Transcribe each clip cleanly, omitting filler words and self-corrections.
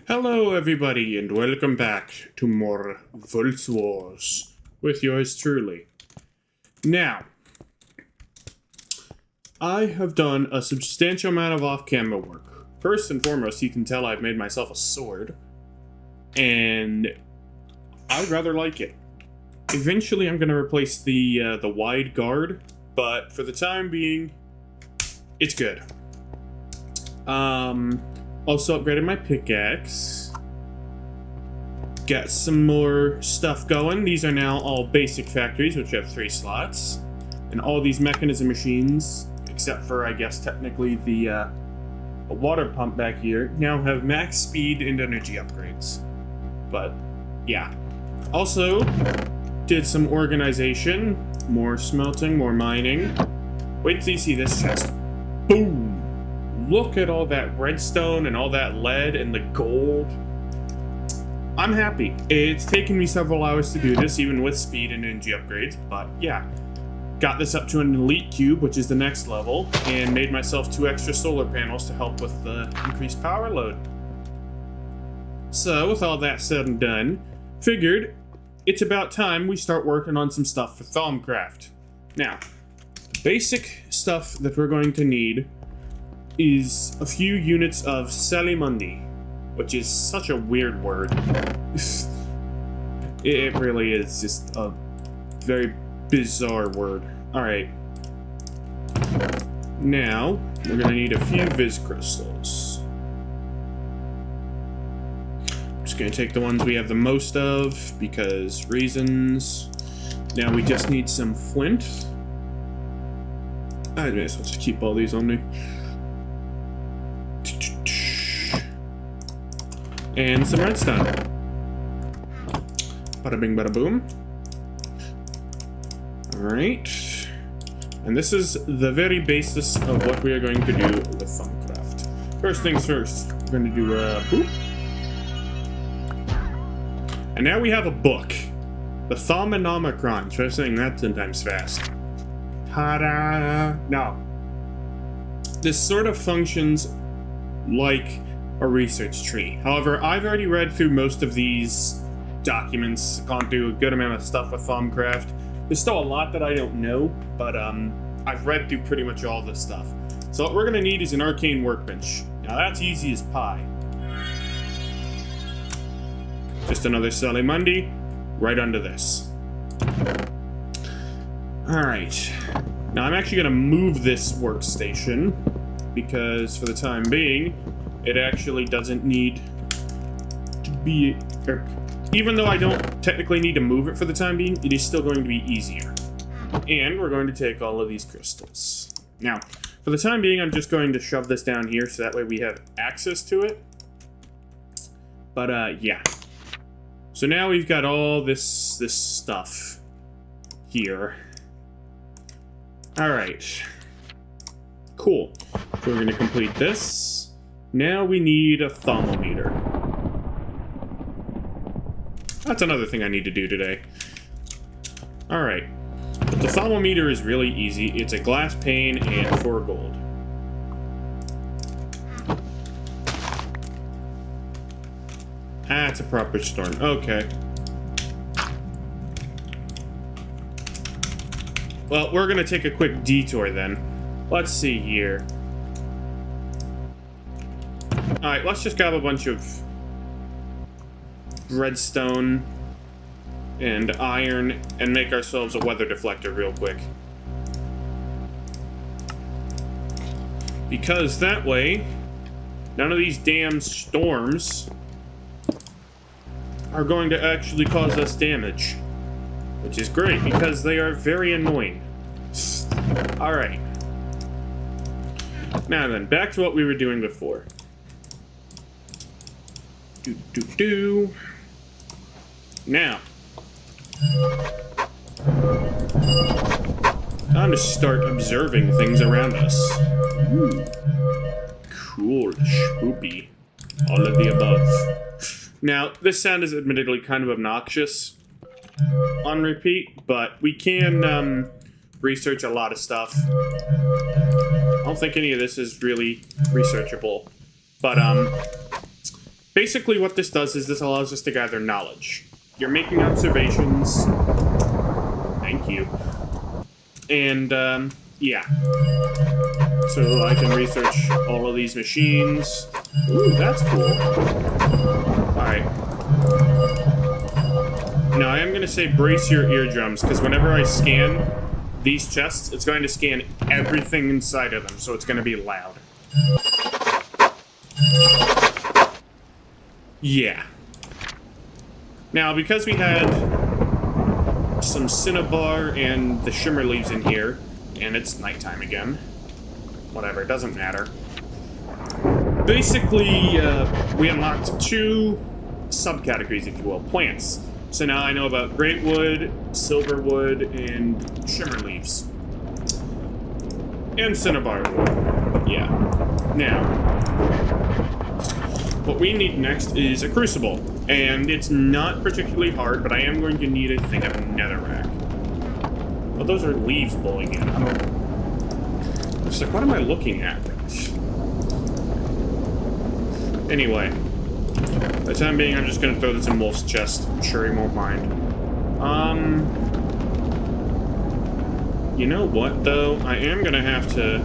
Hello everybody and welcome back to more VOLTZ Wars with yours truly. Now, I have done a substantial amount of off-camera work. First and foremost, you can tell I've made myself a sword, and I rather like it. Eventually I'm going to replace the wide guard, but for the time being, it's good. Also upgraded my pickaxe. Got some more stuff going. These are now all basic factories, which have 3 slots. And all these mechanism machines, except for, I guess, technically the water pump back here, now have max speed and energy upgrades. But, yeah. Also, did some organization. More smelting, more mining. Wait till you see this chest. Boom! Look at all that redstone and all that lead and the gold. I'm happy. It's taken me several hours to do this, even with speed and energy upgrades, but yeah. Got this up to an elite cube, which is the next level, and made myself 2 extra solar panels to help with the increased power load. So, with all that said and done, figured it's about time we start working on some stuff for Thaumcraft. Now, the basic stuff that we're going to need is a few units of salimundi, which is such a weird word. It really is just a very bizarre word. Alright. Now, we're going to need a few Viz crystals. I'm just going to take the ones we have the most of, because reasons. Now we just need some flint. I may as well just keep all these on me. And some redstone. Bada bing, bada boom. Alright. And this is the very basis of what we are going to do with Thaumcraft. First things first, we're going to do a boop. And now we have a book. The Thaumcraft. Try saying that 10 times fast. Ta-da! Now, this sort of functions like a research tree. However, I've already read through most of these documents, gone through a good amount of stuff with Thaumcraft. There's still a lot that I don't know, but I've read through pretty much all this stuff. So what we're going to need is an arcane workbench. Now that's easy as pie. Just another salimundi right under this. Alright. Now I'm actually going to move this workstation because for the time being, it actually doesn't need to be... even though I don't technically need to move it for the time being, it is still going to be easier. And we're going to take all of these crystals. Now, for the time being, I'm just going to shove this down here so that way we have access to it. But, yeah. So now we've got all this stuff here. Alright. Cool. So we're going to complete this. Now we need a thermometer. That's another thing I need to do today. Alright. But the thermometer is really easy. It's a glass pane and 4 gold. That's a proper storm. Okay. Well, we're gonna take a quick detour then. Let's see here. Alright, let's just grab a bunch of redstone and iron and make ourselves a weather deflector real quick. Because that way, none of these damn storms are going to actually cause us damage. Which is great, because they are very annoying. Alright. Now then, back to what we were doing before. Now, time to start observing things around us. Ooh, cool, spoopy, all of the above. Now, this sound is admittedly kind of obnoxious on repeat, but we can research a lot of stuff. I don't think any of this is really researchable, but Basically what this does is this allows us to gather knowledge. You're making observations. Thank you. And, yeah. So I can research all of these machines. Ooh, that's cool. Alright. Now, I am going to say brace your eardrums, because whenever I scan these chests, it's going to scan everything inside of them, so it's going to be loud. Yeah. Now, because we had some cinnabar and the shimmer leaves in here, and it's nighttime again. Whatever, it doesn't matter. Basically, we unlocked 2 subcategories, if you will, plants. So now I know about great wood, silver wood, and shimmer leaves. And cinnabar wood. Yeah. Now, what we need next is a crucible. And it's not particularly hard, but I am going to need a thing of netherrack. Well, those are leaves blowing in. It's like, what am I looking at? Anyway, for the time being, I'm just going to throw this in Wolf's chest. I'm sure he won't mind. You know what, though? I am going to have to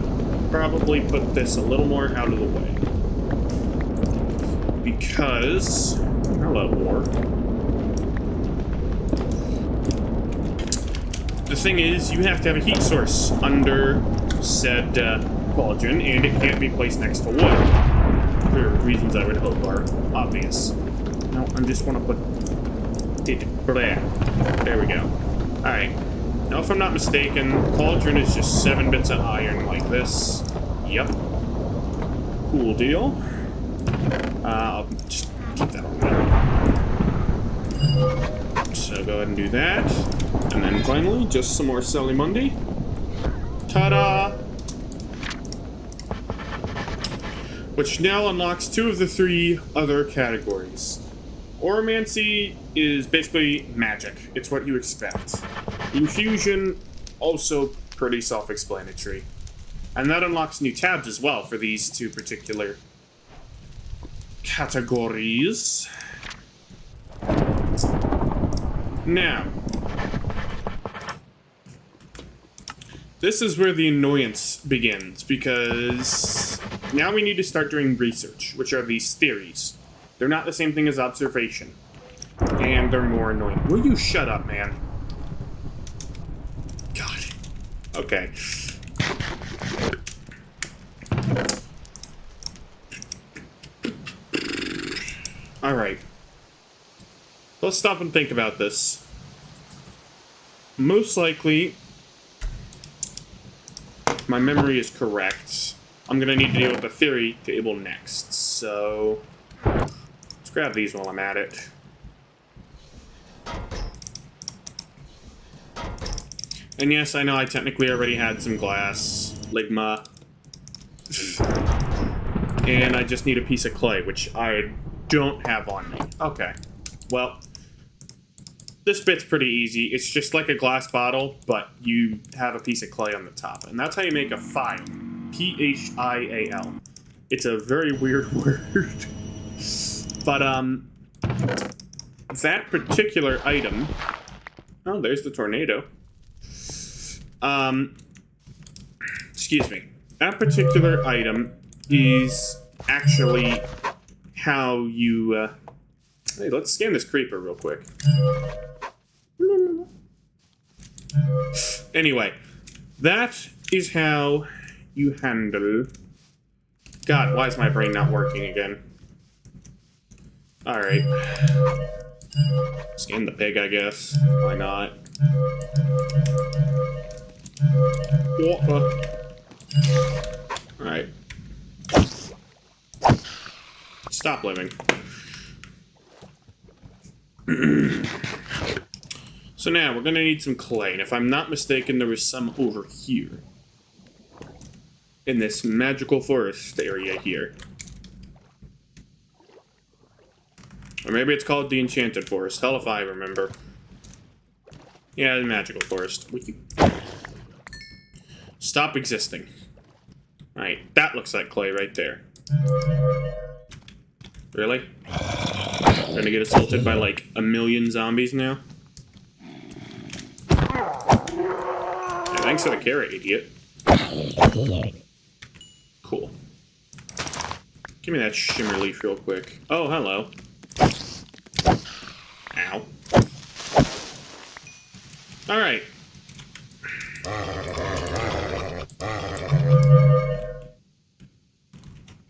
probably put this a little more out of the way. Because... Hello, war. The thing is, you have to have a heat source under said cauldron, and it can't be placed next to wood. For reasons I would hope are obvious. No, I just want to put it there. There we go. Alright. Now, if I'm not mistaken, cauldron is just 7 bits of iron like this. Yep. Cool deal. I'll just keep that on there. So go ahead and do that. And then finally, just some more Salimundi. Ta-da! Which now unlocks 2 of the 3 other categories. Oromancy is basically magic. It's what you expect. Infusion, also pretty self-explanatory. And that unlocks new tabs as well for these 2 particular categories. Now, this is where the annoyance begins, because now we need to start doing research, which are these theories. They're not the same thing as observation, and they're more annoying. Will you shut up, man? God. Okay. Alright. Let's stop and think about this. Most likely, my memory is correct. I'm gonna need to deal with the theory table next, so let's grab these while I'm at it. And yes, I know I technically already had some glass, ligma, and I just need a piece of clay, which I don't have on me. Okay, well, this bit's pretty easy. It's just like a glass bottle, but you have a piece of clay on the top. And that's how you make a phial. P-H-I-A-L. It's a very weird word. But, that particular item... Oh, there's the tornado. Excuse me. That particular item is actually how you, Hey, let's scan this creeper real quick. Anyway, that is how you handle... God, why is my brain not working again? Alright. Scan the pig, I guess. Why not? Alright. Stop living. So now, we're gonna need some clay, and if I'm not mistaken, there was some over here. In this magical forest area here. Or maybe it's called the Enchanted Forest. Hell if I remember. Yeah, the magical forest. We can... Stop existing. Alright, that looks like clay right there. Really? I'm gonna get assaulted by like a million zombies now? Yeah, thanks for the carrot, idiot. Cool. Give me that shimmer leaf real quick. Oh, hello. Ow. Alright.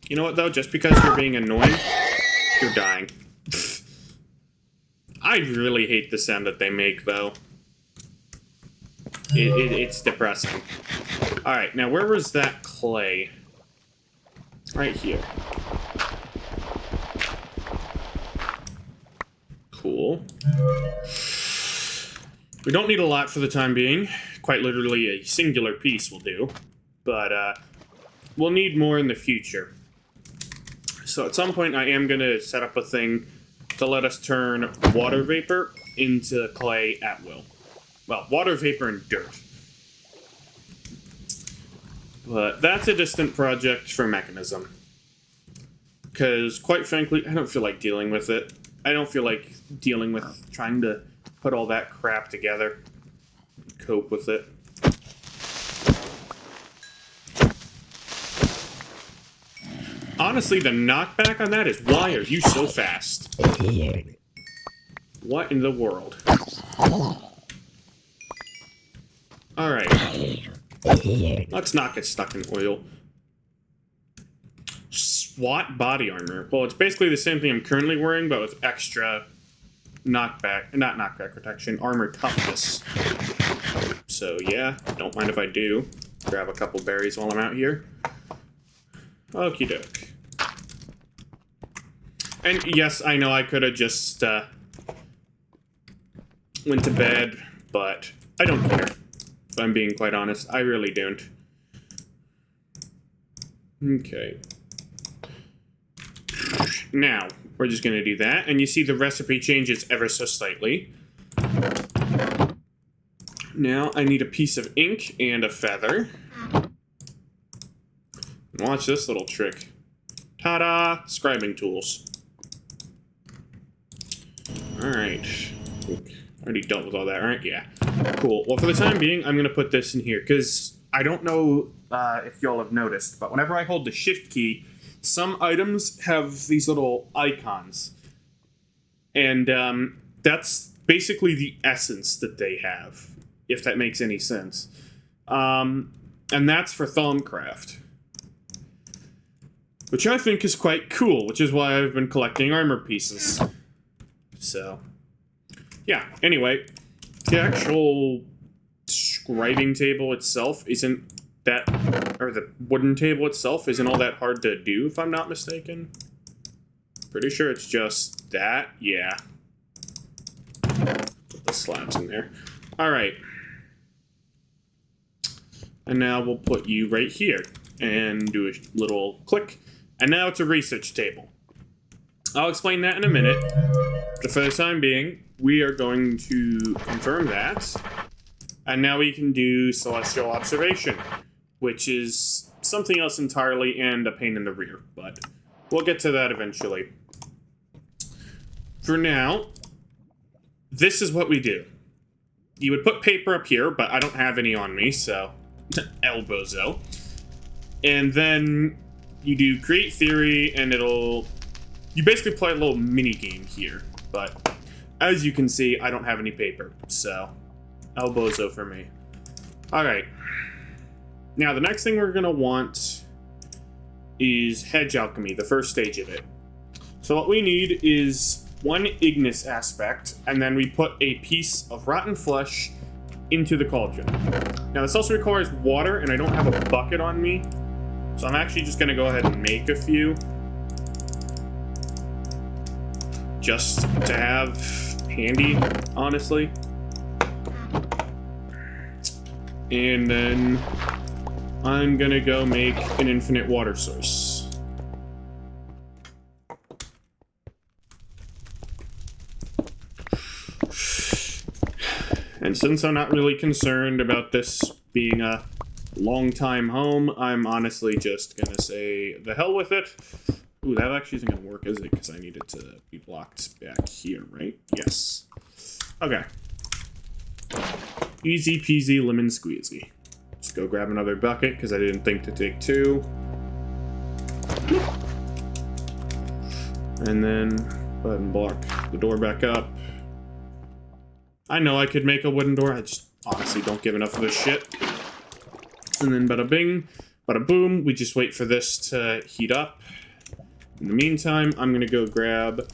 You know what, though? Just because you're being annoying, you're dying. I really hate the sound that they make, though. It's depressing. Alright, now where was that clay? Right here. Cool. We don't need a lot for the time being. Quite literally a singular piece will do. But, we'll need more in the future. So at some point I am going to set up a thing to let us turn water vapor into clay at will. Well, water vapor and dirt. But that's a distant project for Mechanism. Because, quite frankly, I don't feel like dealing with it. I don't feel like dealing with trying to put all that crap together. Cope with it. Honestly, the knockback on that is, why are you so fast? What in the world? Alright. Let's not get stuck in oil. SWAT body armor. Well, it's basically the same thing I'm currently wearing, but with extra knockback, not knockback protection, armor toughness. So yeah, don't mind if I do. Grab a couple berries while I'm out here. Okie doke. And yes, I know I could have just went to bed, but I don't care. If I'm being quite honest, I really don't. Okay. Now, we're just going to do that, and you see the recipe changes ever so slightly. Now, I need a piece of ink and a feather. Watch this little trick. Ta-da! Scribing tools. Alright. Already dealt with all that, right? Yeah. Cool. Well, for the time being, I'm going to put this in here, because I don't know if y'all have noticed, but whenever I hold the shift key, some items have these little icons. And that's basically the essence that they have, if that makes any sense. And that's for Thaumcraft. Which I think is quite cool, which is why I've been collecting armor pieces. So, yeah, anyway, the actual scribing table itself isn't that, or the wooden table itself isn't all that hard to do, if I'm not mistaken. Pretty sure it's just that, yeah. Put the slabs in there. Alright. And now we'll put you right here, and do a little click. And now it's a research table. I'll explain that in a minute. But for the time being, we are going to confirm that. And now we can do celestial observation, which is something else entirely and a pain in the rear. But we'll get to that eventually. For now, this is what we do. You would put paper up here, but I don't have any on me, so elbozo. And then you do create theory, and you basically play a little mini game here. But as you can see, I don't have any paper, so elbozo for me. Alright. Now, the next thing we're going to want is hedge alchemy, the first stage of it. So what we need is one ignis aspect, and then we put a piece of rotten flesh into the cauldron. Now, this also requires water, and I don't have a bucket on me, so I'm actually just going to go ahead and make a few. Just to have handy, honestly. And then I'm gonna go make an infinite water source. And since I'm not really concerned about this being a long time home, I'm honestly just gonna say the hell with it. Ooh, that actually isn't going to work, is it? Because I need it to be blocked back here, right? Yes. Okay. Easy peasy lemon squeezy. Let's go grab another bucket, because I didn't think to take 2. And then go ahead and block the door back up. I know I could make a wooden door, I just honestly don't give enough of a shit. And then bada bing, bada boom, we just wait for this to heat up. In the meantime, I'm gonna go grab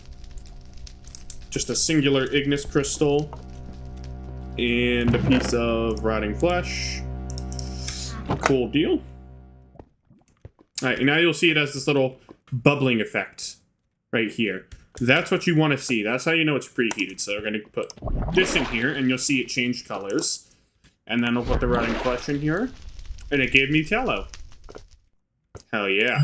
just a singular Ignis crystal and a piece of rotting flesh. Cool deal. Alright, and now you'll see it has this little bubbling effect right here. That's what you want to see. That's how you know it's preheated. So we're going to put this in here, and you'll see it change colors. And then we'll put the rotting flesh in here. And it gave me tallow. Hell yeah.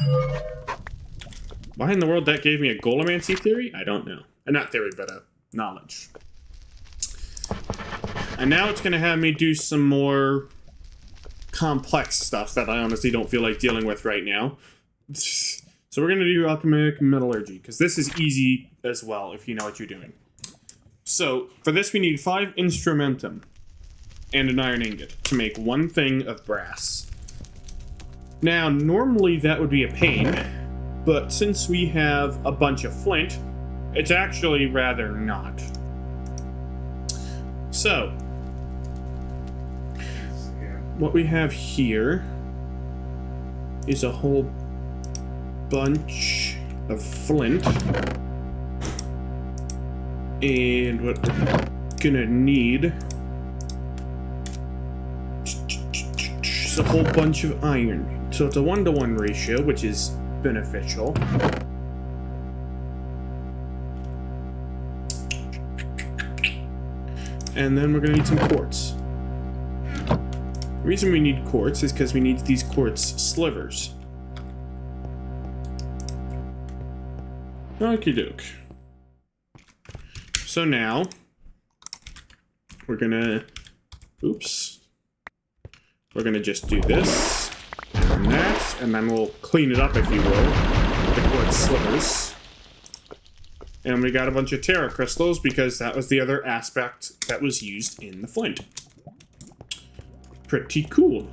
Why in the world that gave me a golemancy theory? I don't know. Not theory, but a knowledge. And now it's going to have me do some more complex stuff that I honestly don't feel like dealing with right now. So we're going to do alchemic metallurgy, because this is easy as well if you know what you're doing. So for this we need 5 instrumentum and an iron ingot to make 1 thing of brass. Now normally that would be a pain, but since we have a bunch of flint, it's actually rather not. So what we have here is a whole bunch of flint, and what we're gonna need is a whole bunch of iron. So it's a 1-to-1 ratio, which is beneficial. And then we're gonna need some quartz. The reason we need quartz is because we need these quartz slivers. Okie doke. So now, we're gonna, we're gonna just do this, and that, and then we'll clean it up, if you will, with the quartz slivers. And we got a bunch of terra crystals, because that was the other aspect that was used in the flint. Pretty cool.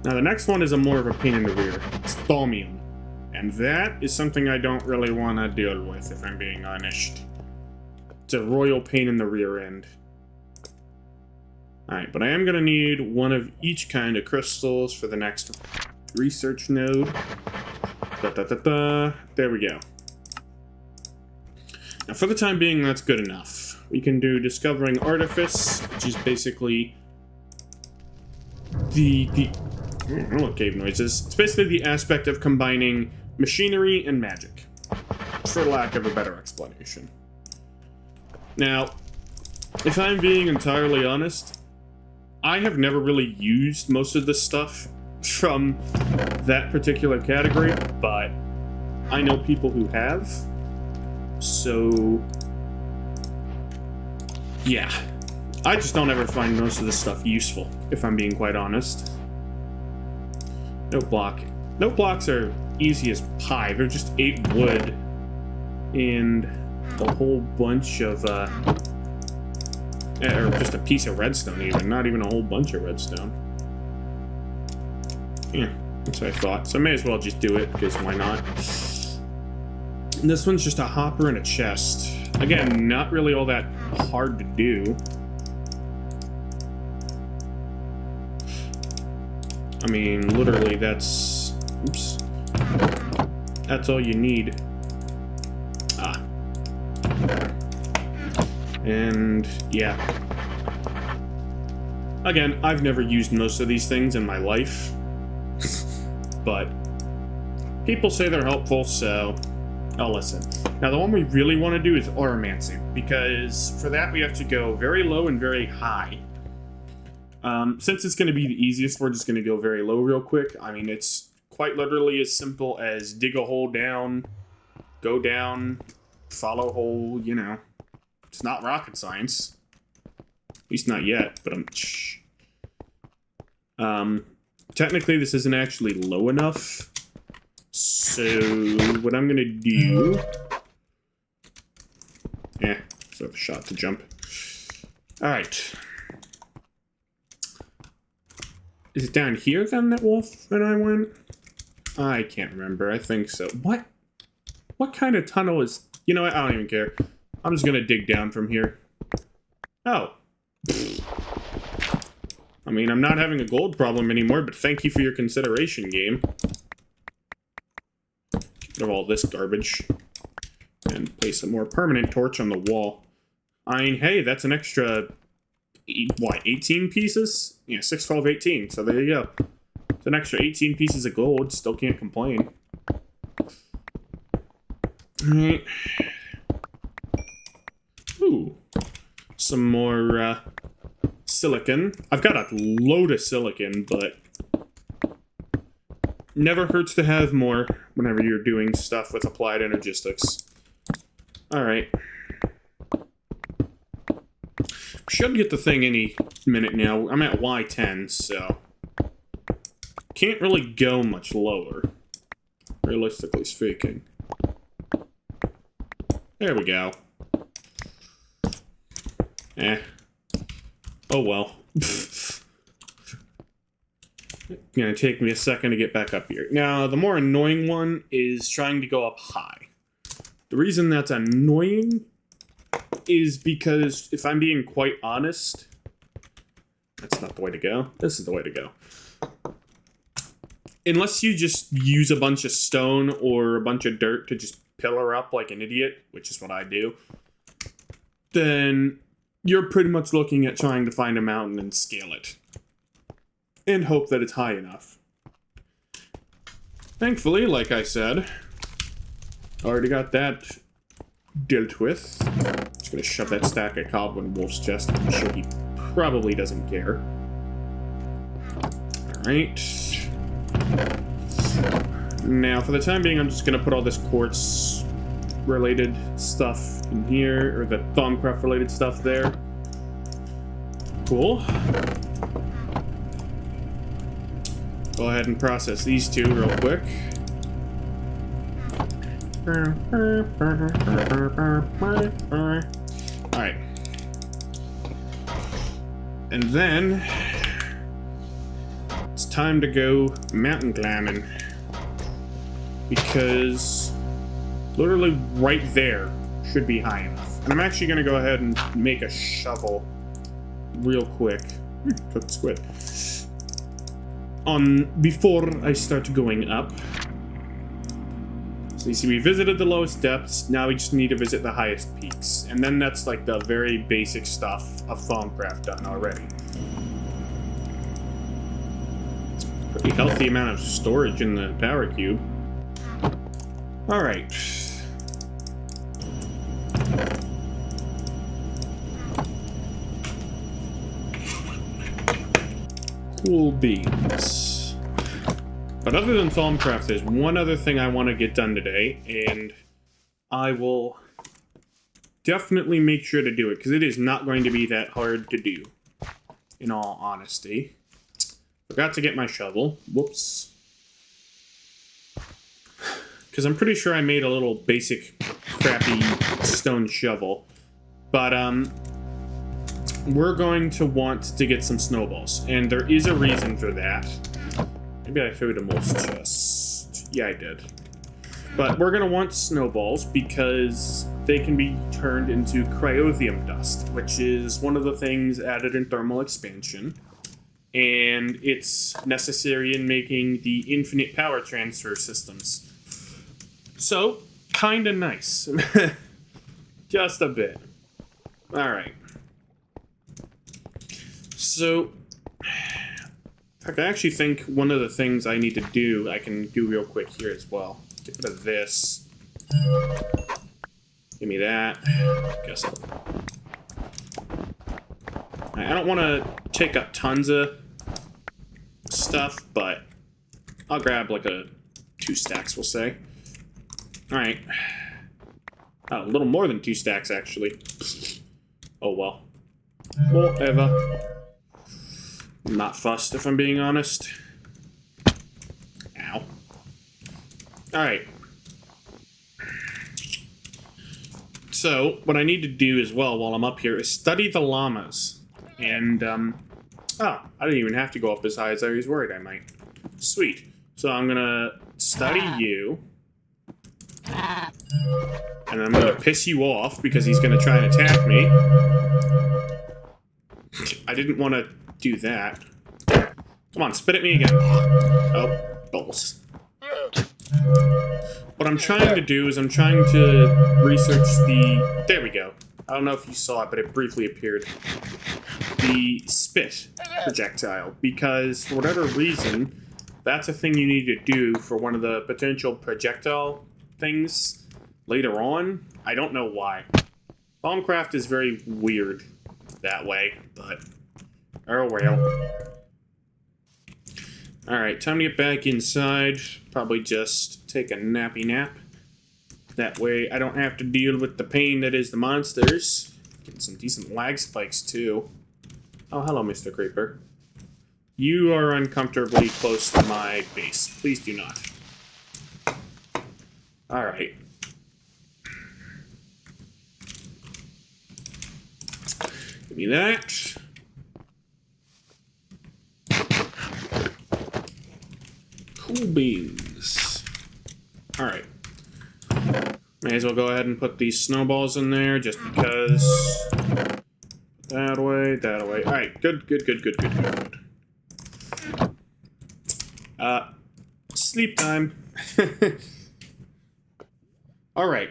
Now the next one is a more of a pain in the rear. It's thaumium. And that is something I don't really want to deal with, if I'm being honest. It's a royal pain in the rear end. Alright, but I am going to need 1 of each kind of crystals for the next research node. There we go. Now for the time being, that's good enough. We can do Discovering Artifice, which is basically I don't know what cave noise is. It's basically the aspect of combining machinery and magic, for lack of a better explanation. Now, if I'm being entirely honest, I have never really used most of the stuff from that particular category, but I know people who have, so yeah. I just don't ever find most of this stuff useful, if I'm being quite honest. Note block. Note blocks are easy as pie. They're just 8 wood and a whole bunch of, or just a piece of redstone even, not even a whole bunch of redstone. Yeah, that's what I thought. So I may as well just do it, because why not? And this one's just a hopper and a chest. Again, not really all that hard to do. I mean, literally, that's... Oops. That's all you need. Ah. And, yeah. Again, I've never used most of these things in my life. But people say they're helpful, so I'll listen. Now, the one we really want to do is Oromancy, because for that we have to go very low and very high. Since it's going to be the easiest, we're just going to go very low real quick. I mean, it's quite literally as simple as dig a hole down, go down, follow hole, you know. It's not rocket science. At least not yet, but technically this isn't actually low enough. So what I'm gonna do... Yeah, so a shot to jump. Alright. Is it down here then that Wolf and I went? I can't remember. I think so. What? What kind of tunnel is... You know what? I don't even care. I'm just gonna dig down from here. Oh. I mean, I'm not having a gold problem anymore, but thank you for your consideration, game. Get rid of all this garbage. And place a more permanent torch on the wall. I mean, hey, that's an extra... What, 18 pieces? Yeah, 6, 12, 18. So there you go. It's an extra 18 pieces of gold. Still can't complain. Alright. Ooh. Some more silicon. I've got a load of silicon, but never hurts to have more whenever you're doing stuff with applied energistics. Alright. Should get the thing any minute now. I'm at Y10, so... Can't really go much lower, realistically speaking. There we go. Eh. Oh well. It's gonna take me a second to get back up here. Now, the more annoying one is trying to go up high. The reason that's annoying is because, if I'm being quite honest, that's not the way to go. This is the way to go. Unless you just use a bunch of stone or a bunch of dirt to just pillar up like an idiot, which is what I do, then you're pretty much looking at trying to find a mountain and scale it. And hope that it's high enough. Thankfully, like I said, already got that dealt with. Just gonna shove that stack of cobble in Wolf's chest. I'm sure he probably doesn't care. Alright. Now, for the time being, I'm just gonna put all this quartz-related stuff in here, or the Thaumcraft-related stuff there. Cool. Go ahead and process these two real quick. Alright. And then it's time to go mountain climbing. Because literally right there should be high enough. And I'm actually going to go ahead and make a shovel real quick. Cooked squid. Before I start going up. So you see, we visited the lowest depths. Now we just need to visit the highest peaks. And then that's like the very basic stuff of Thaumcraft done already. It's a pretty healthy amount of storage in the power cube. Alright. Cool beans. But other than Thaumcraft, there's one other thing I want to get done today, and I will definitely make sure to do it, because it is not going to be that hard to do, in all honesty. Forgot to get my shovel. Whoops. Because I'm pretty sure I made a little basic, crappy stone shovel. But, we're going to want to get some snowballs. And there is a reason for that. Maybe I threw it in Wolf's chest. Yeah, I did. But we're going to want snowballs because they can be turned into cryothium dust, which is one of the things added in thermal expansion. And it's necessary in making the infinite power transfer systems. So, kinda nice. Just a bit. Alright. So, in fact, I actually think one of the things I need to do, I can do real quick here as well. Get rid of this. Give me that. Guess I'll... I don't want to take up tons of stuff, but I'll grab like 2 stacks, we'll say. Alright. Oh, a little more than 2 stacks, actually. Oh, well. Whatever. I'm not fussed, if I'm being honest. Ow. Alright. So, what I need to do as well while I'm up here is study the llamas. And, oh, I didn't even have to go up as high as I was worried I might. Sweet. So I'm gonna study you. And I'm gonna piss you off because he's gonna try and attack me. I didn't want to do that. Come on, spit at me again. Oh, balls. What I'm trying to do is I'm trying to research the... There we go. I don't know if you saw it, but it briefly appeared. The spit projectile. Because, for whatever reason, that's a thing you need to do for one of the potential projectile things later on. I don't know why. Thaumcraft is very weird that way, but... Oh well. Alright, time to get back inside. Probably just take a nappy nap. That way I don't have to deal with the pain that is the monsters. Getting some decent lag spikes too. Oh, hello, Mr. Creeper. You are uncomfortably close to my base. Please do not. Alright. Give me that. Cool beans. Alright. May as well go ahead and put these snowballs in there just because. That way, that way. Alright, good. Sleep time. Alright.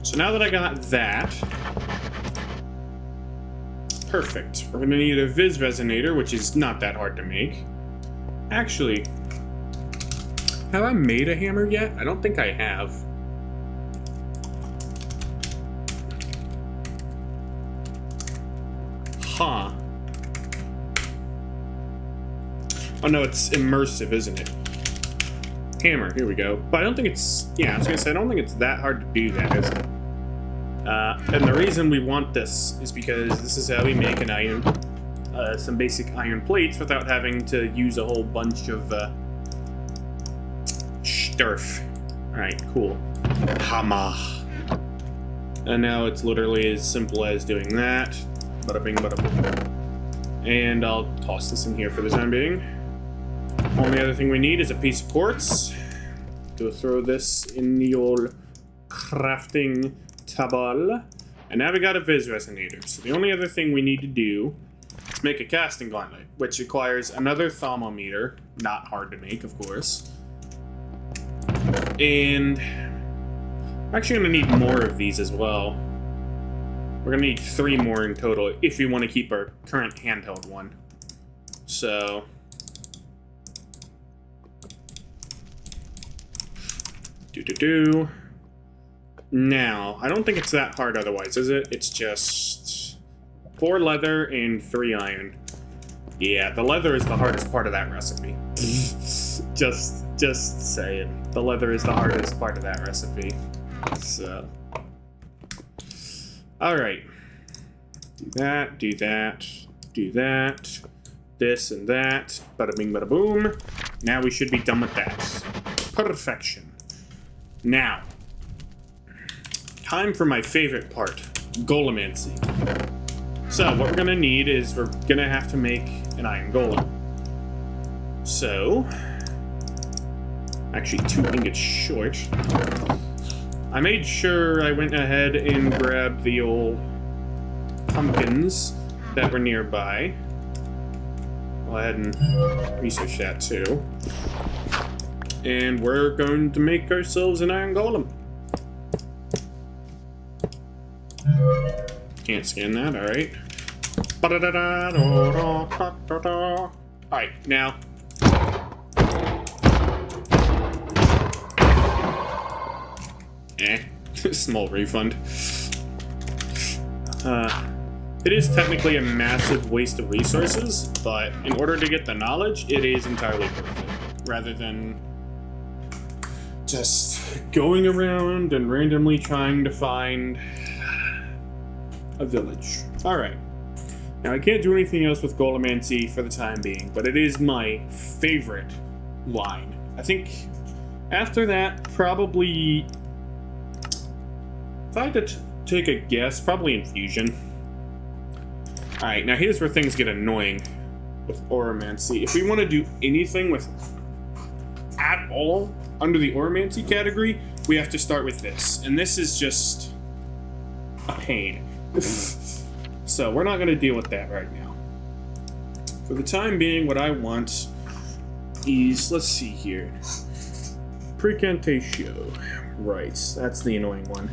So now that I got that, perfect. We're gonna need a Viz resonator, which is not that hard to make. Actually, have I made a hammer yet? I don't think I have. Huh. Oh no, it's immersive, isn't it? Hammer, here we go. But I don't think it's... Yeah, I was gonna say, I don't think it's that hard to do that, is it? And the reason we want this is because this is how we make an iron... some basic iron plates without having to use a whole bunch of, Sturf. Alright, cool. Hammer. And now it's literally as simple as doing that. Bada bing, bada boom. And I'll toss this in here for the time being. Only other thing we need is a piece of quartz. Go throw this in the old crafting table. And now we got a Viz resonator. So the only other thing we need to do is make a casting gauntlet, which requires another thermometer. Not hard to make, of course. And I'm actually going to need more of these as well. We're going to need 3 more in total if we want to keep our current handheld one. So... Now, I don't think it's that hard otherwise, is it? It's just 4 leather and 3 iron. Yeah, the leather is the hardest part of that recipe. just saying. The leather is the hardest part of that recipe. So... Alright. Do that, do that, do that. This and that. Bada bing, bada boom. Now we should be done with that. Perfection. Now, time for my favorite part, golemancy. So, what we're gonna need is we're gonna have to make an iron golem. So, actually 2 ingots short. I made sure I went ahead and grabbed the old pumpkins that were nearby. Go ahead and research that too. And we're going to make ourselves an iron golem. Can't scan that, alright. Alright, now. Small refund. It is technically a massive waste of resources, but in order to get the knowledge, it is entirely worth it. Rather than just going around and randomly trying to find a village. Alright. Now, I can't do anything else with Golomancy for the time being, but it is my favorite line. I think after that, probably, if I had to take a guess, probably Infusion. Alright, now here's where things get annoying with Oromancy. If we want to do anything with at all under the Oromancy category, we have to start with this. And this is just a pain. So we're not going to deal with that right now. For the time being, what I want is, let's see here. Precantatio. Right, that's the annoying one.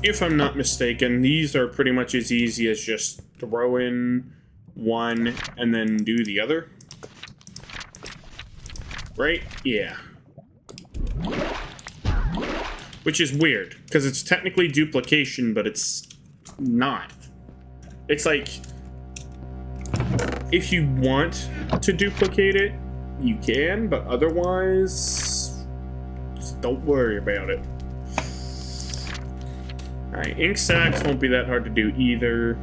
If I'm not mistaken, these are pretty much as easy as just throw in one and then do the other. Right? Yeah. Which is weird, because it's technically duplication, but it's not. It's like, if you want to duplicate it, you can, but otherwise, just don't worry about it. Alright, ink sacs won't be that hard to do either.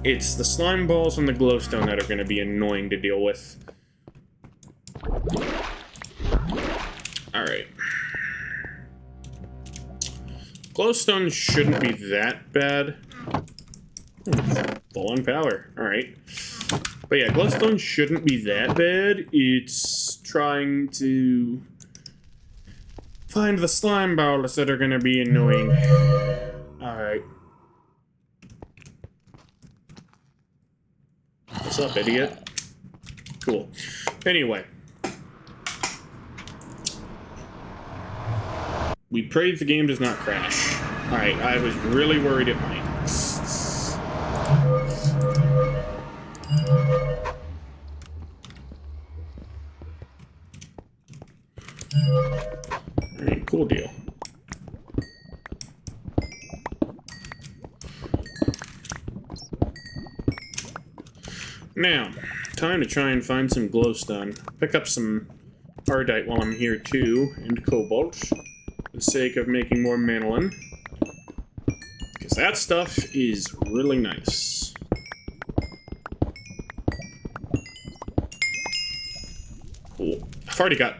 It's the slime balls and the glowstone that are going to be annoying to deal with. Alright. Glowstone shouldn't be that bad. Full on power. Alright. But yeah, glowstone shouldn't be that bad. It's trying to find the slime balls that are gonna be annoying. Alright. What's up, idiot? Cool. Anyway. We pray the game does not crash. Alright, I was really worried it might. Alright, cool deal. Now, time to try and find some glowstone. Pick up some ardite while I'm here too, and cobalt. For the sake of making more manolin. Because that stuff is really nice. Cool. I've already got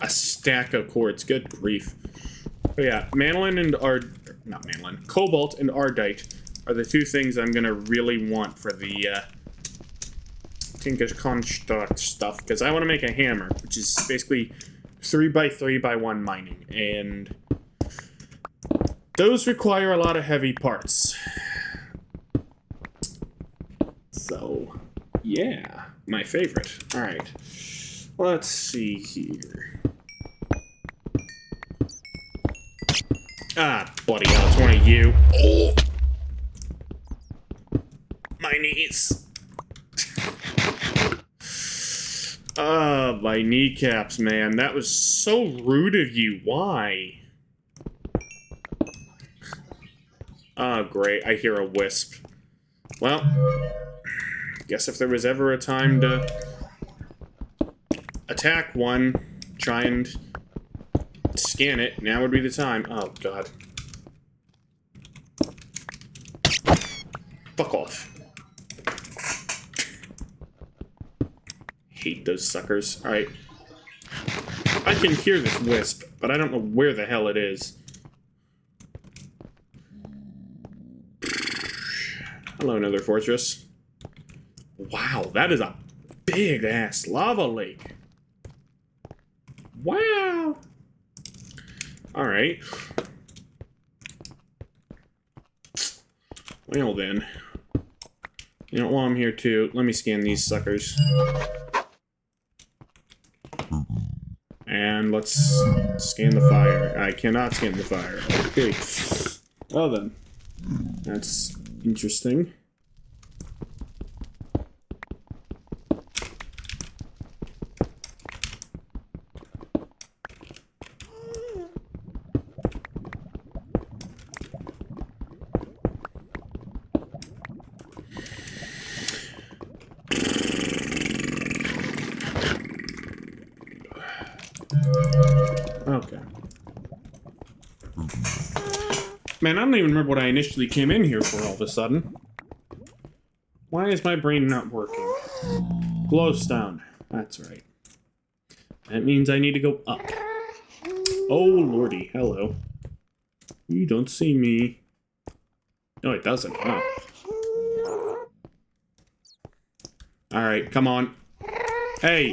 a stack of quartz. Good grief. But yeah, manolin and not manolin. Cobalt and ardite are the two things I'm gonna really want for the Tinker's Construct stuff. Because I want to make a hammer, which is basically 3x3x1 mining, and those require a lot of heavy parts. So, yeah, my favorite. Alright, let's see here. Ah, bloody hell, it's one of you. Oh! My knees. My kneecaps, man. That was so rude of you. Why? Oh, great. I hear a wisp. Well, guess if there was ever a time to attack one, try and scan it, now would be the time. Oh, God. Fuck off. Hate those suckers. Alright. I can hear this wisp, but I don't know where the hell it is. Hello, Nether Fortress. Wow, that is a big-ass lava lake. Wow. Alright. Well, then. You know, while I'm here, too, let me scan these suckers. And let's scan the fire. I cannot scan the fire. Okay. Well then. That's interesting. Okay. Man, I don't even remember what I initially came in here for all of a sudden. Why is my brain not working? Glowstone. That's right. That means I need to go up. Oh, lordy. Hello. You don't see me. No, it doesn't. Oh. Alright, come on. Hey!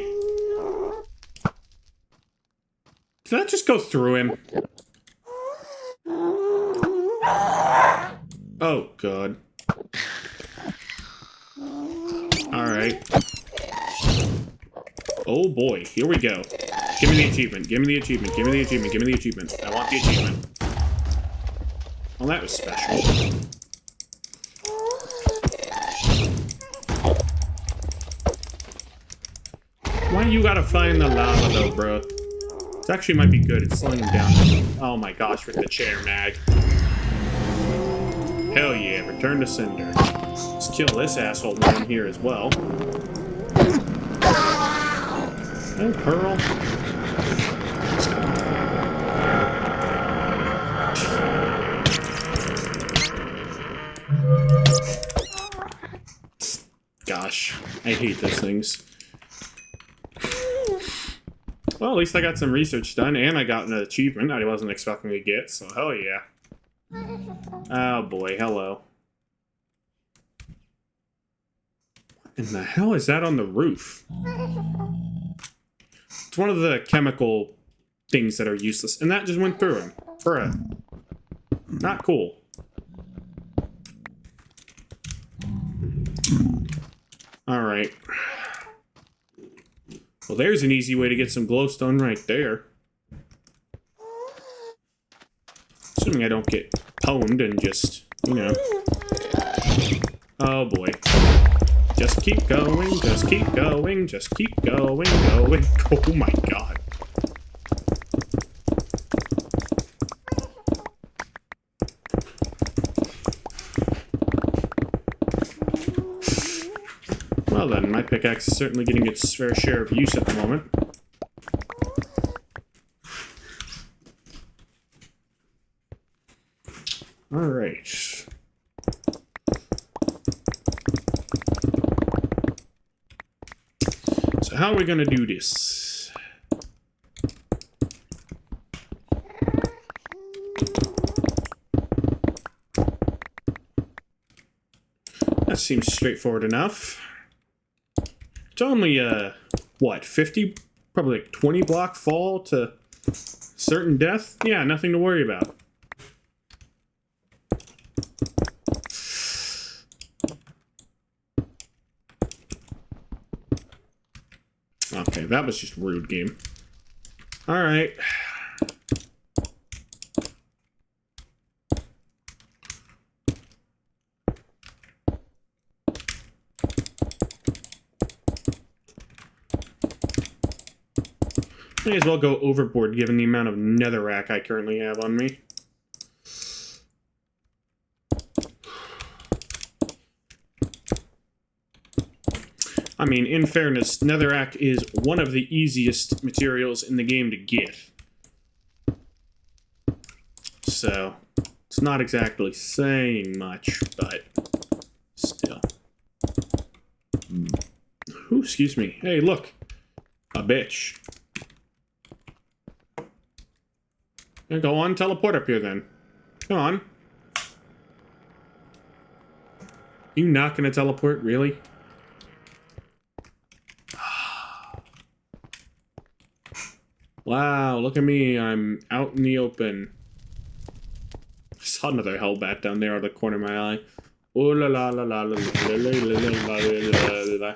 Did that just go through him? Oh, God. Alright. Oh, boy. Here we go. Give me the achievement. Give me the achievement. Give me the achievement. Give me the achievement. I want the achievement. Well, that was special. Why you gotta find the lava, though, bro? This actually might be good. It's slowing him down. Oh my gosh, with the chair mag. Hell yeah, return to sender. Let's kill this asshole down here as well. Oh, Pearl. Gosh, I hate those things. Well, at least I got some research done, and I got an achievement I wasn't expecting to get, so hell yeah. Oh boy, hello. What in the hell is that on the roof? It's one of the chemical things that are useless, and that just went through him. Bruh. Not cool. Alright. Well, there's an easy way to get some glowstone right there. Assuming I don't get pwned and just, you know. Oh boy. Just keep going, just keep going, just keep going, going. Oh my god. Well then, my pickaxe is certainly getting its fair share of use at the moment. Alright. So how are we gonna do this? That seems straightforward enough. It's only what, 50, probably like 20 block fall to certain death? Yeah, nothing to worry about. Okay, that was just rude, game. Alright. May as well go overboard given the amount of netherrack I currently have on me. I mean, in fairness, netherrack is one of the easiest materials in the game to get. So, it's not exactly saying much, but still. Ooh, excuse me. Hey, look. A bitch. Yeah, go on, teleport up here then. Come on. You not gonna teleport, really? Wow, look at me, I'm out in the open. I saw another hellbat down there out of the corner of my eye. Oh la la la la la la la la la.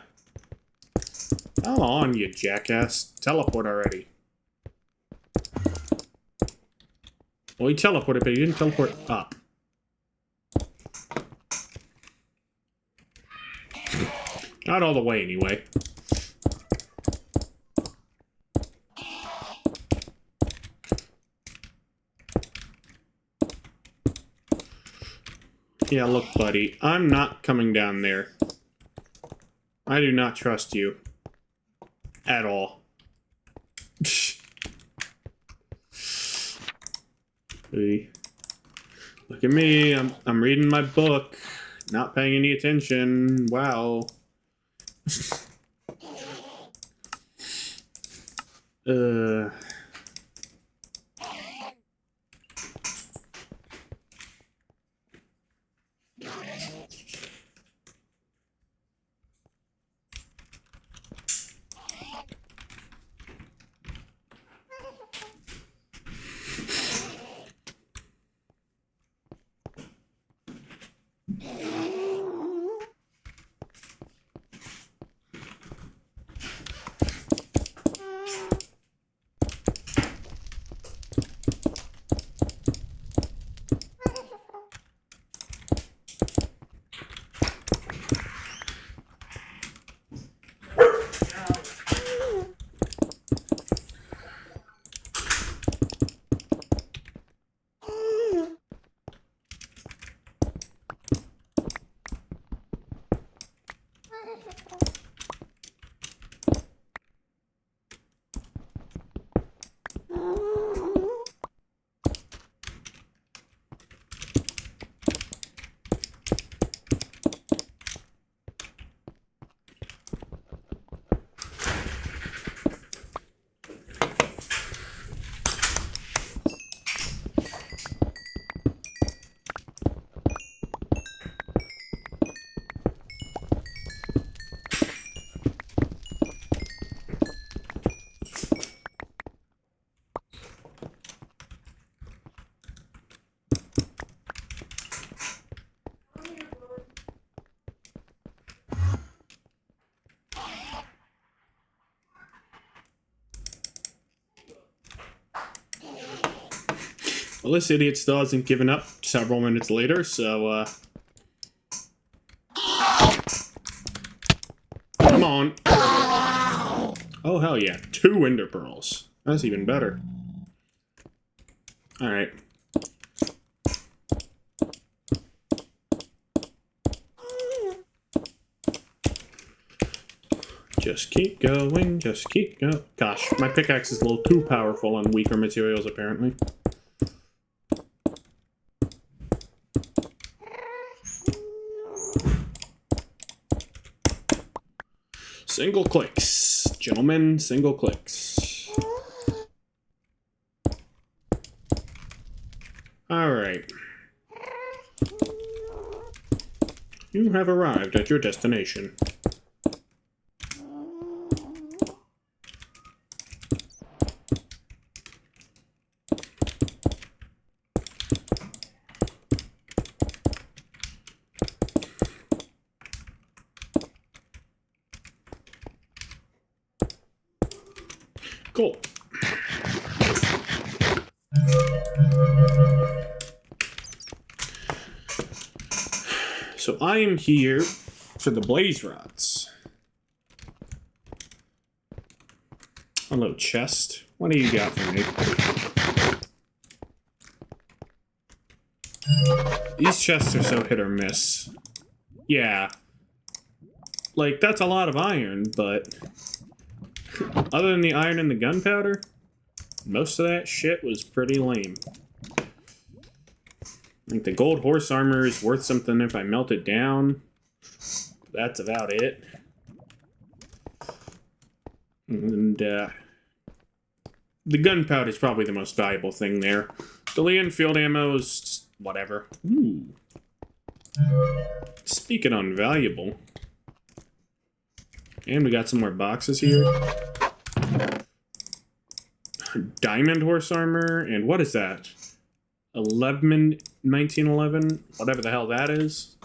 Come on, you jackass. Teleport already. Well, he teleported, but he didn't teleport up. Not all the way, anyway. Yeah, look, buddy. I'm not coming down there. I do not trust you. At all. Look at me. I'm reading my book. Not paying any attention. Wow. uh... Well, this idiot still hasn't given up several minutes later, so, come on. Oh, hell yeah. 2 Ender Pearls. That's even better. Alright. Just keep going, just keep going. Gosh, my pickaxe is a little too powerful on weaker materials, apparently. Single clicks. Gentlemen, single clicks. Alright. You have arrived at your destination. Cool. So I am here for the blaze rods. Hello, chest. What do you got for me? These chests are so hit or miss. Yeah. Like, that's a lot of iron, but other than the iron and the gunpowder, most of that shit was pretty lame. Like, the gold horse armor is worth something if I melt it down. That's about it. And, the gunpowder is probably the most valuable thing there. The Lee Enfield ammo is just whatever. Ooh. Speaking on valuable. And we got some more boxes here. Diamond horse armor, and what is that? 1911? Whatever the hell that is.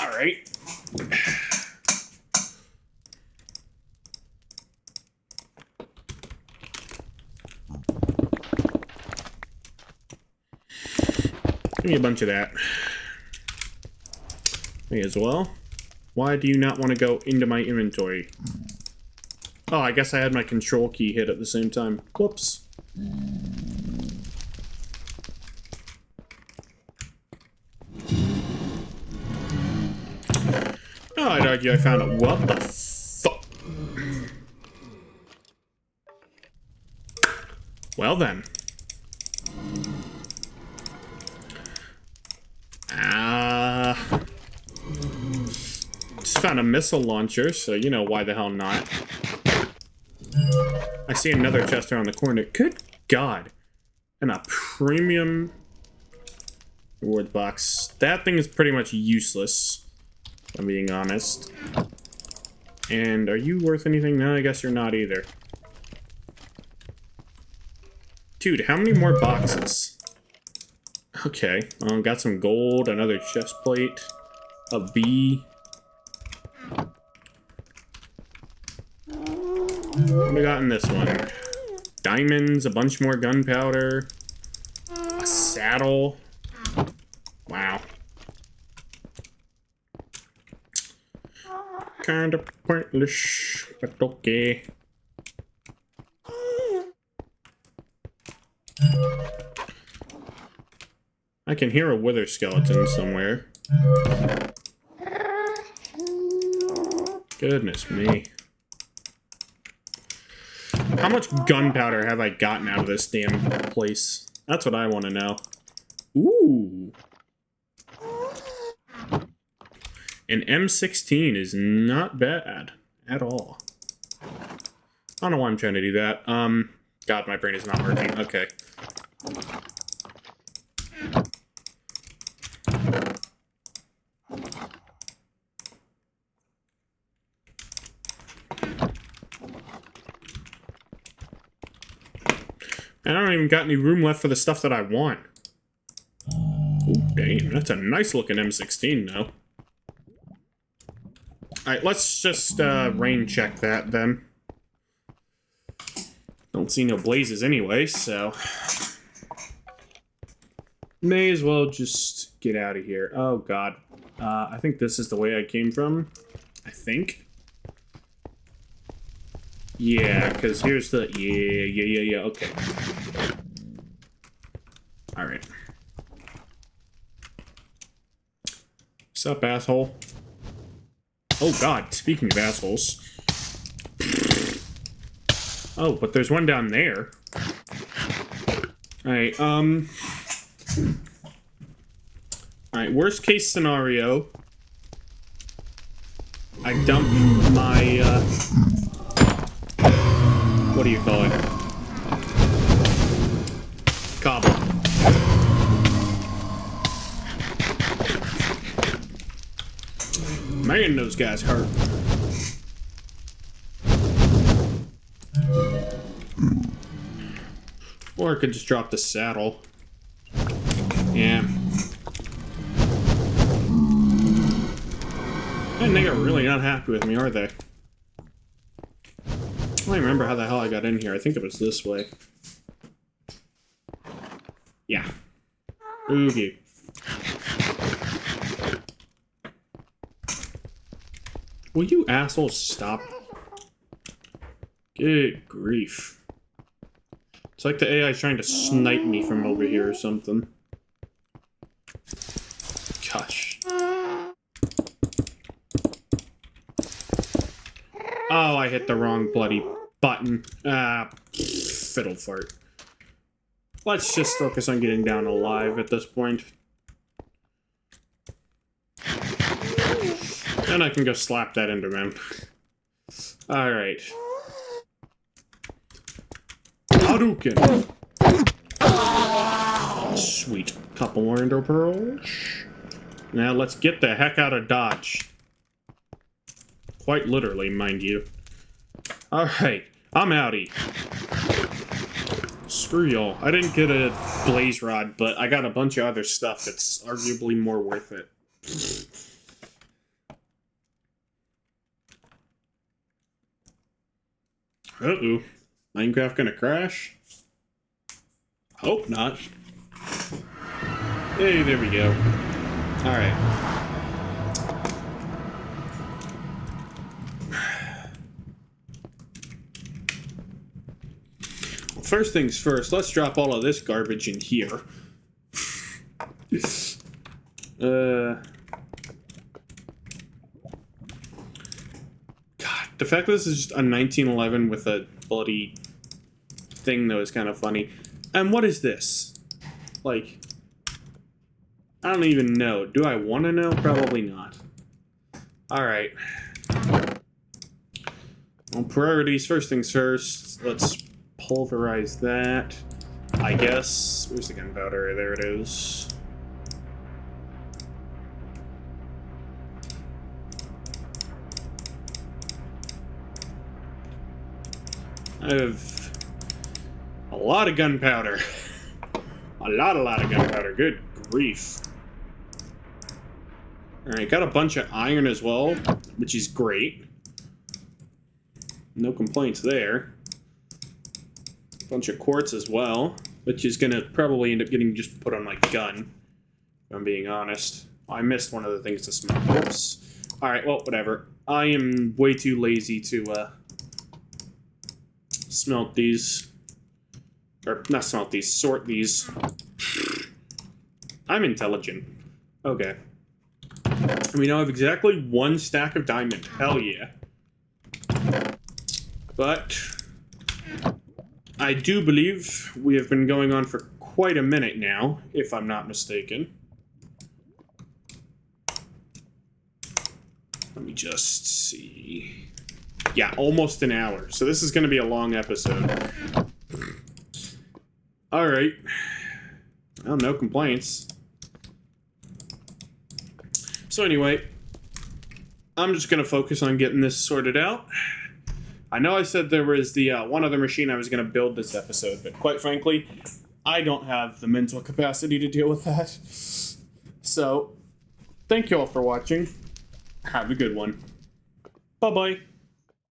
Alright. Give me a bunch of that. Me as well. Why do you not want to go into my inventory? Oh, I guess I had my control key hit at the same time. Whoops. Oh, I'd argue I found it. What the fuck? Well then. Just found a missile launcher, so you know why the hell not. I see another chest around the corner. Good God. And a premium reward box. That thing is pretty much useless, if I'm being honest. And are you worth anything? No, I guess you're not either. Dude, how many more boxes? Okay, got some gold, another chest plate, a bee. What we got in this one? Diamonds, a bunch more gunpowder, a saddle. Wow. Kinda pointless, but okay. I can hear a wither skeleton somewhere. Goodness me. How much gunpowder have I gotten out of this damn place? That's what I want to know. Ooh. An M16 is not bad at all. I don't know why I'm trying to do that. God, my brain is not working. Okay. I don't even got any room left for the stuff that I want. Ooh, damn, that's a nice looking M16 though. Alright, let's just rain check that then. Don't see no blazes anyway, so may as well just get out of here. Oh god. I think this is the way I came from. I think. Yeah, because here's the... Yeah, okay. Alright. What's up, asshole? Oh god, speaking of assholes. Oh, but there's one down there. Alright, Alright, worst case scenario. I dump my, what do you call it? Cobble. Man, those guys hurt. Or I could just drop the saddle. Yeah. And they are really not happy with me, are they? I don't remember how the hell I got in here. I think it was this way. Yeah. Oogie. Will you assholes stop? Good grief. It's like the AI's trying to snipe me from over here or something. Gosh. Oh, I hit the wrong bloody button. Ah, fiddle fart. Let's just focus on getting down alive at this point. And I can go slap that Enderman. Alright. Hadouken! Sweet. Couple more Ender Pearls. Now let's get the heck out of Dodge. Quite literally, mind you. Alright, I'm outie. Screw y'all. I didn't get a blaze rod, but I got a bunch of other stuff that's arguably more worth it. Uh-oh. Minecraft gonna crash? Hope not. Hey, there we go. Alright. First things first, let's drop all of this garbage in here. God, the fact that this is just a 1911 with a bloody thing, though, is kind of funny. And what is this? Like, I don't even know. Do I want to know? Probably not. Alright. Well, priorities, first things first. Let's pulverize that. I guess. Where's the gunpowder? There it is. I have a lot of gunpowder. A lot of gunpowder. Good grief. Alright, got a bunch of iron as well, which is great. No complaints there. Bunch of quartz as well, which is gonna probably end up getting just put on my gun, if I'm being honest. Oh, I missed one of the things to smelt. Whoops. Alright, well, whatever. I am way too lazy to, smelt these. Or, not smelt these, sort these. I'm intelligent. Okay. We now have exactly 1 stack of diamond. Hell yeah. But I do believe we have been going on for quite a minute now, if I'm not mistaken. Let me just see. Yeah, almost an hour. So this is going to be a long episode. Alright. Well, no complaints. So anyway, I'm just going to focus on getting this sorted out. I know I said there was the one other machine I was going to build this episode, but quite frankly, I don't have the mental capacity to deal with that. So, thank you all for watching. Have a good one. Bye-bye.